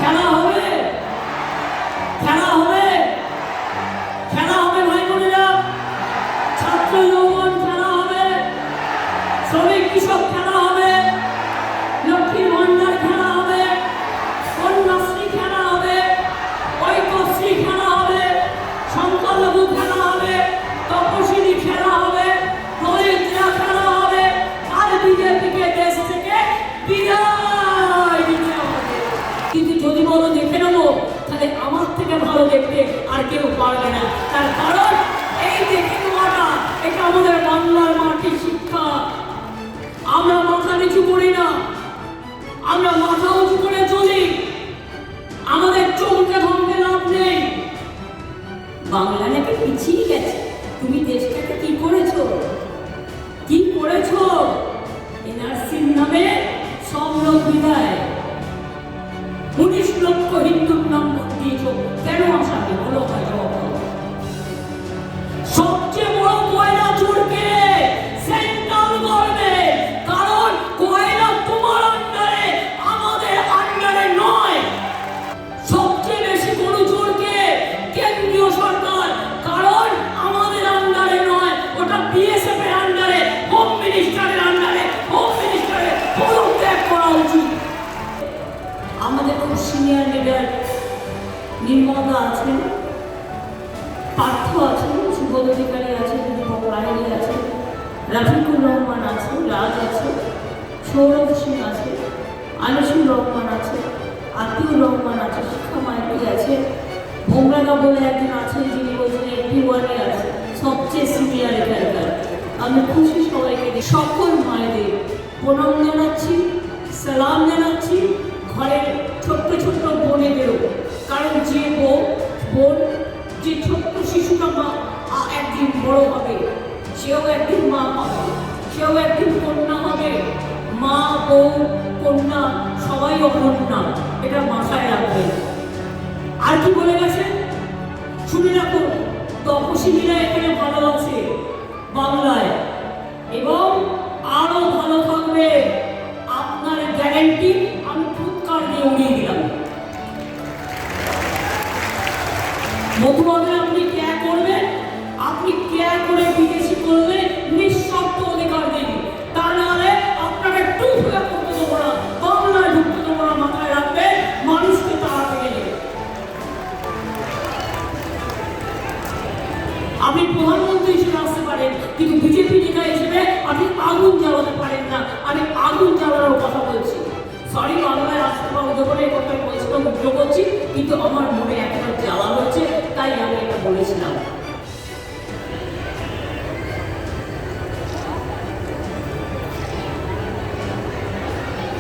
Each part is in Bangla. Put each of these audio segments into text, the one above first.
খেলা হবে, খেলা হবে, খেলা হবে ভাই বোনেরা। ছাত্র যৌবন খেলা হবে, শ্রমিক কৃষক খেলা হবে, লক্ষ্মীর ভান্ডার খেলা হবে, কন্যাশ্রী খেলা হবে, ঐক্যশ্রী খেলা হবে, সংখ্যালঘু খেলা হবে, তপশিলি খেলা হবে, দরিদ্রা খেলা হবে, আর বিজেপিকে দেশ থেকে বিদায় দিতে হবে। কিন্তু যদি বলো দেখে নেবো, তাহলে আমার থেকে ভালো দেখতে আর কেউ পারবে না। তার কারণ এই দেখে নেওয়াটা এটা আমাদের বাংলার মাটির শিক্ষা। আমরা মাথা নিচু করি না, আমরা মাথা উঁচু করে চলি। আমাদের চমকে ধমকে লাভ নেই। বাংলা নাকি পিছিয়ে গেছে, তুমি দেশটাকে কি করেছো, কি করেছো? এনআরসির নামে সব লোক বিদায়, 19 লক্ষ হিন্দুর নাম দিয়েছ, কেন আসামি বলো? হয় জবাব দাও। সবচেয়ে বড় কয়লা চোরকে সেন্ট্রাল গভর্নমেন্ট, কারণ কয়লা তোমার আন্ডারে, আমাদের আন্ডারে নয়। সবচেয়ে বেশি গরু চোরকে কেন্দ্রীয় সরকার, কারণ আমাদের আন্ডারে নয়, ওটা বিএসএফ এর আন্ডারে, হোম মিনিস্টারের আন্ডারে। হোম মিনিস্টারের পদত্যাগ করা উচিত। আমাদের খুব সিনিয়র লিডার নির্মলা আছেন, পার্থ আছেন, সুবোধ অধিকারী আছেন, দীপক লাহিড়ী আছেন, রাফিকুর রহমান আছে, রাজ আছে, সৌরভ সিং আছে, আনিসুর রহমান আছে, আতিউর রহমান আছে, শিক্ষা মাইতি আছে, ভোমরাগা বলে একজন আছেন যিনি বলছেন 81-এ আছে, সবচেয়ে সিনিয়র এখানকার। আমি খুশি সবাইকে, সকল মায়েদের প্রণাম জানাচ্ছি, সালাম জানাচ্ছি। ঘরের ছোট্ট ছোট্ট বোনেদেরও, কারণ যে বোন, যে ছোট্ট শিশুটা মা একদিন বড় হবে, সেও একদিন মা হবে, সেও একদিন কন্যা হবে। মা, বউ, কন্যা সবাই অকন্যা, এটা মাথায় রাখবে। আর কি বলে গেছে শুনে রাখো, তপশিলীরা এখানে ভালো আছে বাংলায়, এবং আরো ভালো থাকবে, আপনার গ্যারান্টি আমি ফুৎকার দিয়ে উড়িয়ে দিলাম। মধুবাবু আপনি কে করবেন? আপনি কে করে বিদেশি করলে নিঃশর্ত অধিকার দিন, তা নাহলে আপনাকে টুকরা করতে দেবো না, বাংলায় ঢুকতে দেবো না। মাথায় রাখবেন, মানুষকে তাড়াতে গেলে। আপনি প্রধানমন্ত্রী হিসেবে আসতে পারেন, কিন্তু বিজেপি নেতা হিসেবে আপনি আগুন জ্বালাতে পারেন না। আমি আগুন জ্বালানোর কথা বলছি। সরি, বাংলায় আসতে পারবো যখন এই কথা বলছিলাম, উদ্যোগ করছি, কিন্তু আমার মনে একটা জ্বালা হয়েছে, তাই আমি এটা বলেছিলাম।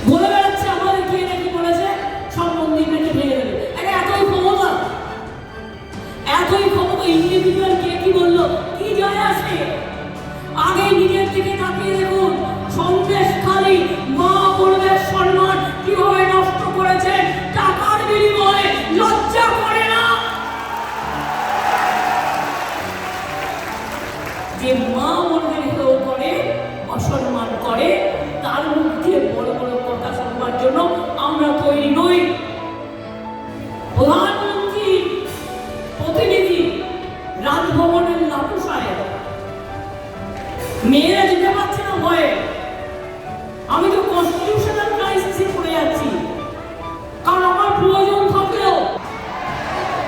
বলে বেড়াচ্ছে আমাদের কে নাকি বলেছে সব মন্দির নাকি ভেঙে দেবে। এতই ক্ষমতা, এতই ক্ষমতা, ইন্ডিভিজুয়াল কে কি বললো কি যায় আসে? আগে নিজের দিকে তাকিয়ে দেখুন, সন্দেশখালী মা বোনদের সম্মান কিভাবে নষ্ট করেছে টাকার বিনিময়ে। লজ্জা করে না যে মা বোনদের হেয় করে, অসম্মান করে, তার মুখে বড় বড় কথা শুনবার জন্য আমরা তৈরি নই। প্রধানমন্ত্রী প্রতিনিধি রাজভবনের লাটু সাহেব, মেয়েরা যেতে পারছে না ভয়ে। আমি তো কনস্টিটিউশনাল ক্রাইসিসে পড়ে যাচ্ছি, কারণ আমার প্রয়োজন থাকলেও,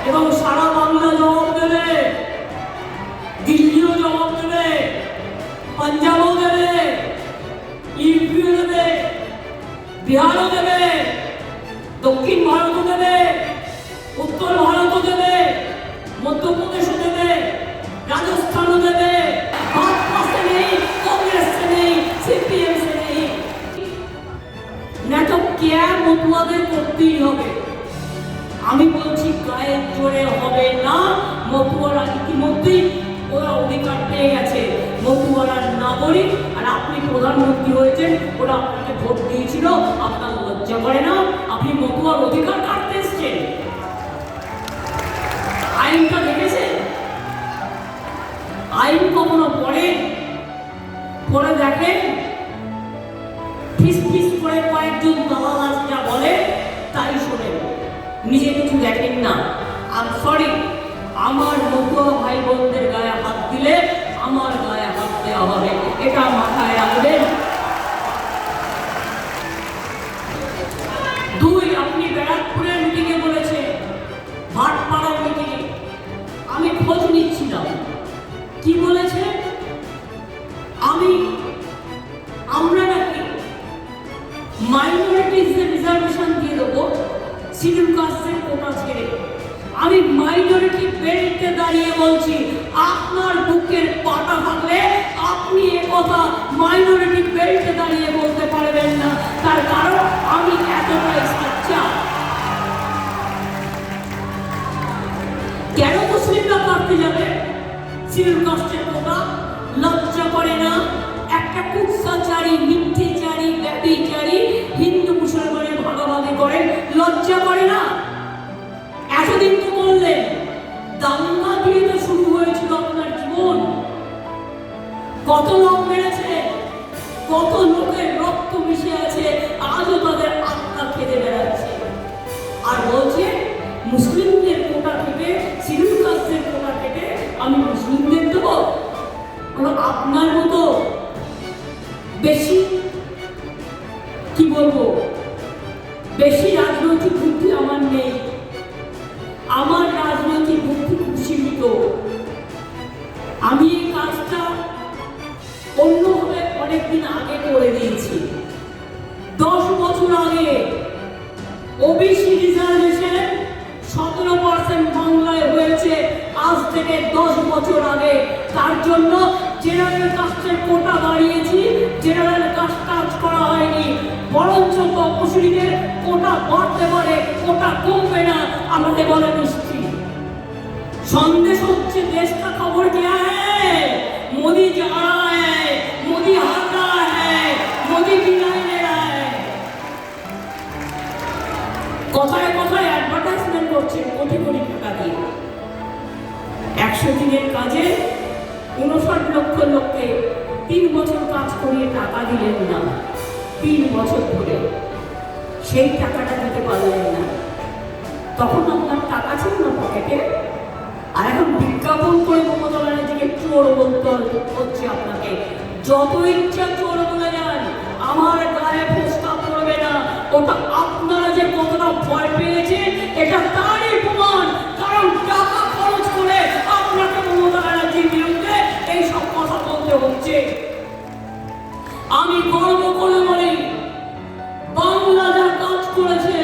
এবং সারা বাংলা জবাব দেবে, দিল্লিও জবাব দেবে, পাঞ্জাবও দেবে, ইউপিও দেবে, বিহারও দেবে, দক্ষিণ ভারতও দেবে, উত্তর ভারতও দেবে, মধ্যপ্রদেশও দেবে, রাজস্থানও দেবে। ভাজপা নেই, কংগ্রেস নেই, সিপিএম নেই, নাটক মতুয়াদের করতেই হবে। আমি বলছি গায়ের জোরে হবে না। মতুয়ারা ইতিমধ্যেই ওরা অধিকার পেয়ে গেছে, মতুয়ারা নাগরিক। আর আপনি প্রধানমন্ত্রী হয়েছেন, ওরা আপনাকে ভোট দিয়েছিল, আপনার লজ্জা করে না? আপনি মতুয়ার অধিকার কাটতে এসছেন। আইনটা দেখেছেন? আইন কখনো পড়ে দেখেন? ফিস ফিস করে কয়েকজন দালাল যা বলে তাই শোনেন। না। আই সরি, আমার মতুয়া ভাই বোনদের গায়ে হাত দিলে আমার গায়ে হাত দেওয়া হবে, এটা মাথায় রাখবেন। দুই, আপনি ব্যারাকপুরের মিটিংয়ে বলেছেন, ভাটপাড়ার মিটিংয়ে আমি খোঁজ নিচ্ছিলাম, কি বলেছে? আমরা নাকি মাইনরিটিজদের রিজার্ভেশন দিয়ে দেবো শিডিউল কাস্টের কোটা ছেড়ে। আমি মাইনরিটি বেল্টে দাঁড়িয়ে বলছি, আপনার বুকের পাটা থাকলে আপনি এ কথা মাইনরিটি বেল্টে দাঁড়িয়ে বলতে পারবেন না, তার কারণ আমি এতটাই স্ট্রাকচার। কেন মুসলিমরা কাটতে যাবে শিডিউল কাস্টের কোটা? লজ্জা করে না? একটা কুৎসাচারী, মিথ্যেচারী, ব্যভিচারী হিন্দু মুসলমানের ভাগাভাগি করেন, লজ্জা করে না? এতদিন তো বললেন দাঙ্গা দিয়ে তো শুরু হয়েছিল আপনার জীবন, কত লোক মেরেছে, কত লোকের রক্ত মিশে আছে, আজও তাদের আত্মা খেতে বেড়াচ্ছে। আর বলছে মুসলিমদের কোটা থেকে, শিডিউল কাস্টের কোটা থেকে আমি মুসলিমদের দেবো। আপনার মতো বেশি কি বলবো, বেশি রাজনৈতিক বুদ্ধি আমার নেই। আমার রাজনৈতিক বুদ্ধি খুব সীমিত। আমি এই কাজটা অন্যভাবে অনেকদিন আগে করে দিয়েছি। 10 বছর আগে ওবিসি রিজার্ভেশন 17% বাংলায় হয়েছে, আজ থেকে 10 বছর আগে। তার জন্য জেনারেল কাস্টের কোটা বাড়িয়েছি, জেনারেল কাস্ট কাজ করা হয়নি, বরঞ্চ তপশিলীদের কোটা বাড়তে পারে, কোটা কমবে না। আমাদের বলে মিষ্টি সন্দেশ হচ্ছে, দেশ কা খবর क्या है, मोदी जा रहा है, मोदी हार रहा है, मोदी विदाई ले रहा है। কথায় কথায় অ্যাডভার্টাইজমেন্ট করছে কোটি কোটি টাকা দিয়ে। 100 দিনের কাজে 59 লক্ষ লোককে 3 বছর কাজ করিয়ে টাকা দিলেন না, 3 বছর ধরে সেই টাকাটা দিতে পারলেন না। তখন আপনার টাকা ছিল না পকেটে, আর এখন বিজ্ঞাপন করে মমতা ব্যানার্জিকে চোর বলতে হচ্ছে আপনাকে। যত ইচ্ছা চোর বলে যান, আমার গায়ে প্রস্তাব করবে না। ওটা আপনারা যে কতটা ভয় পেয়েছেন এটা তারই প্রমাণ, কারণ টাকা খরচ করে আপনাকে মমতা ব্যানার্জির বিরুদ্ধে এই সব কথা বলতে হচ্ছে। আমি গর্ব করে বলি, বাংলা যা কাজ করেছে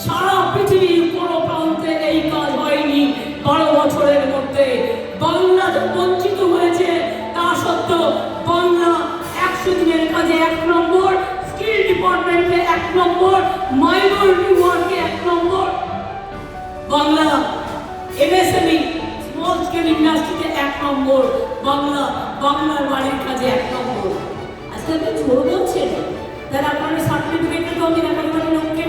সারা পৃথিবীর কোনো প্রান্তে এই কাজ হয়নি। 12 বছরের মধ্যে বাংলা যা বঞ্চিত হয়েছে, তা সত্ত্বেও বাংলা 100 দিনের কাজে 1 নম্বর, স্কিল ডিপার্টমেন্টে 1 নম্বর, মাইনরিটি ওয়ার্কে 1 নম্বর, বাংলা এমএসএমই স্মল স্কেল ইন্ডাস্ট্রিতে 1 নম্বর, বাংলার বাড়ির কাজে 1 নম্বর। আজকে আপনি চোর বলছেন, তাহলে আপনার সার্টিফিকেটটা তো আমি দেখাতে পারি লোককে।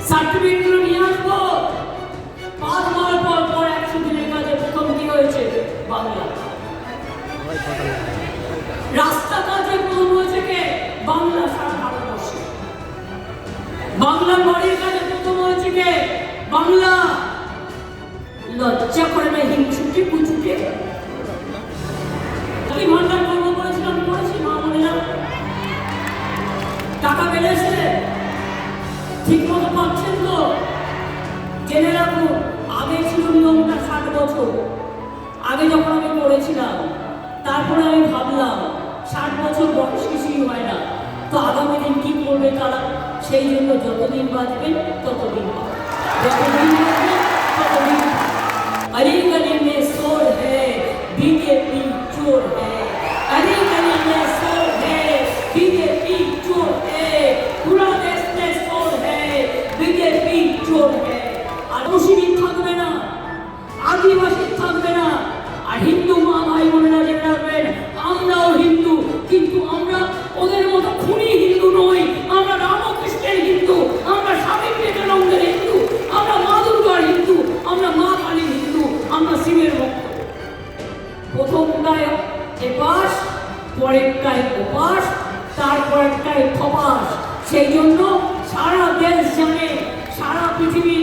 সার্টিফিকেটগুলো নিয়ে আসবো। 5 মাস পর 100 দিনের কাজে প্রথম কি হয়েছে? বাংলা। রাস্তা কাজে প্রথম হয়েছে কে? বাংলা। সারা ভারতবর্ষে বাংলার বাড়ির কাজে প্রথম হয়েছে কে? বাংলা। লজ্জা করে না হিংসুকে কুচুকে? আমি ভান্ডার করবো বলেছিলাম, করেছি মা বোনেরা। টাকা বেড়েছে, ঠিক মতো পাচ্ছেন তো? জেনে রাখুন, আগে ছিল নিয়মটা 60 বছর আগে যখন আমি করেছিলাম। তারপরে আমি ভাবলাম 60 বছর বয়স কিছুই হয় না, তো আগামী দিন কি করবে তারা? সেই জন্য যতদিন বাঁচবেন ততদিন, যতদিন বাঁচবেন ততদিন। अली गली में शोर है, बीजेपी चोर है, अली गली में शोर है, बीजेपी चोर है, पूरा देश में शोर है, बीजेपी चोर है। আর মুসলিম থাকবে না, আদিবাসী থাকবে না, আর হিন্দু মা ভাই বোনেরা জেনে রাখবেন, আমরাও হিন্দু, কিন্তু আমরা ওদের মতো খুনি হিন্দু নই। আমরা রামকৃষ্ণের হিন্দু, আমরা স্বামী বিবেকানন্দের হিন্দু, আমরা মা দুর্গার হিন্দু, আমরা মা কালীর হিন্দু, আমরা শিবের ভক্ত। প্রথমটায় এপাস, পরেরটায় ওপাস, তারপরেরটায় খপাস। সেই জন্য সারা দেশ জানে, সারা পৃথিবী